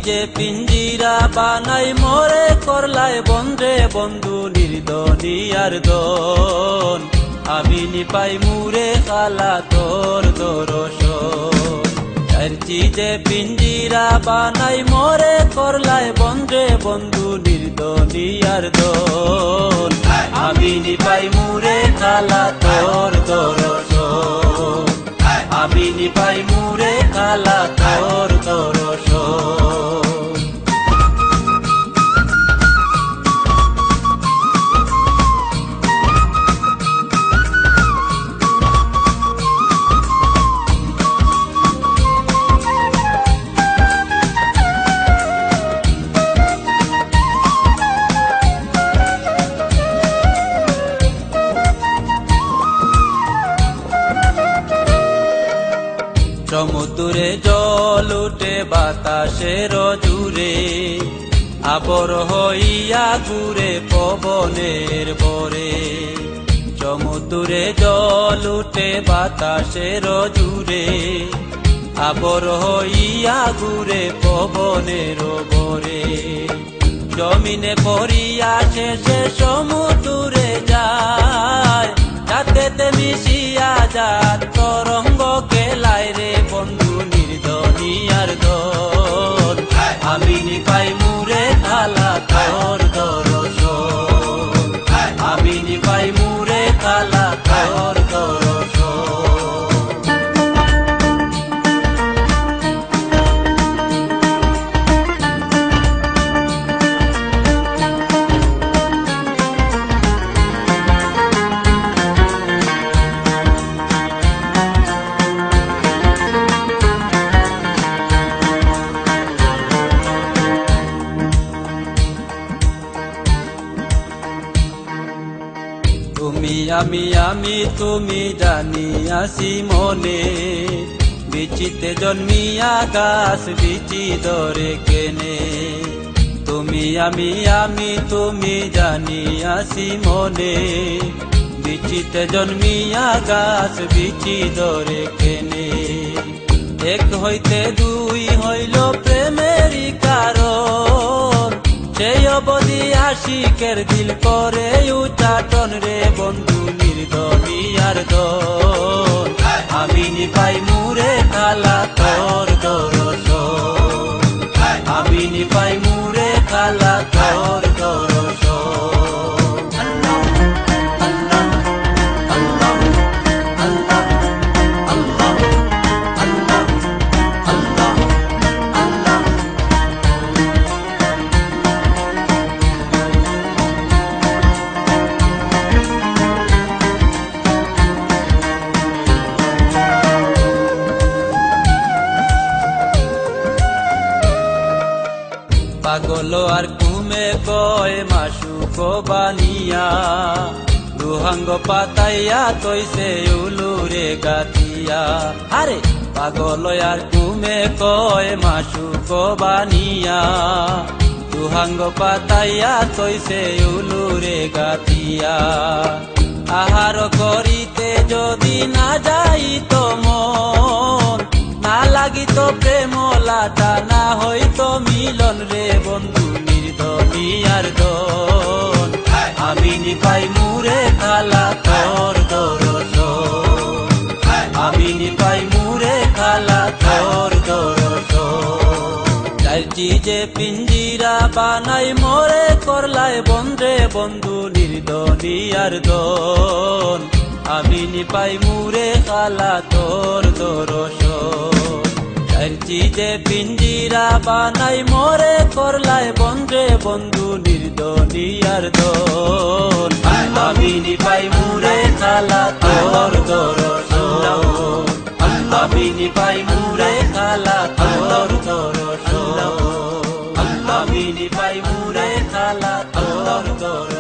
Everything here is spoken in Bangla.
যে পিঞ্জিরা বানাই মোরে করলাই বন্ধে বন্ধু নির্দনিয়ার দন আমি নিপাই মুরে খালা তোর দরশন যে পিঞ্জিরা বানাই মোরে করলাই বন্ধে বন্ধু নির্দনিয়ার দন আমি নিপাই মুরে খালা তোর দরশন আমি নিপাই মুরে খালা তোর দরশন সমুদ্রে জল উঠে বাতাসের জুড়ে আবর হইয়া ঘুরে পবনের পরে সমুদ্রে জল উঠে বাতাসের জুড়ে আবর হইয়া ঘুরে পবনের পরে জমিনে পড়িয়া শেষে সমুদ্রে যায় যাতে মিশিয়া যাত তরঙ্গ কেলাই রে বন্ধু নির্দনিয়ার দন আমি নিপাই মুরে খালা তোর দরশন আমি নিপাই মুরে খালা তোর দরশন আমি তুমি জানিয়াছি মনে বিচিতে জন্মিয়া গাছ বিচি ধরে কেনে তুমি আমি তুমি জানিয়াছি মনে বিচিতে জন্মিয়া গাছ বিচি ধরে কেনে এক হইতে দুই হইল প্রেমেরই কারণ সেই অবধি আশিকের দিল করে উচ্চাটন রে বন্ধু নির্দনিয়ার দন আমি নিপাই মুরে খালা তোর দরশন আমি নিপাই মুরে খালা তোর দরশন পাগল আর ঘুমে কয় মাসুক বানিয়া দুহাঙ্গ পাতাইয়া তৈছে উলুরে গাতিয়া আরে পাগল আর ঘুমে কয় মাসুক বানিয়া দুহাঙ্গ পাতাইয়া তৈছে উলুরে গাতিয়া আহার করিতে যদি না যাই তো মন না লাগিত প্রেম লাটা না হইতো মিলন রে বন্ধু নির্দনিয়ার দন আমি নিপাই মুরে খালা তোর দরশন আমি নিপাই মুরে খালা তোর দরশন যে পিঞ্জিরা বানাই মোরে করলাই বন্ধে বন্ধু নির্দনিয়ার দন আমি নিপাই মুরে খালা তোর দরশন যে পিঞ্জিরা বানাই মোরে করলাই বন্ধে বন্ধু নির্দনিয়ার দন আমি নিপাই মুরে খালা তোর দরশন আমি নিপাই মুরে খালা তোর দরশন আমি নিপাই মুরে খালা তোর দরশন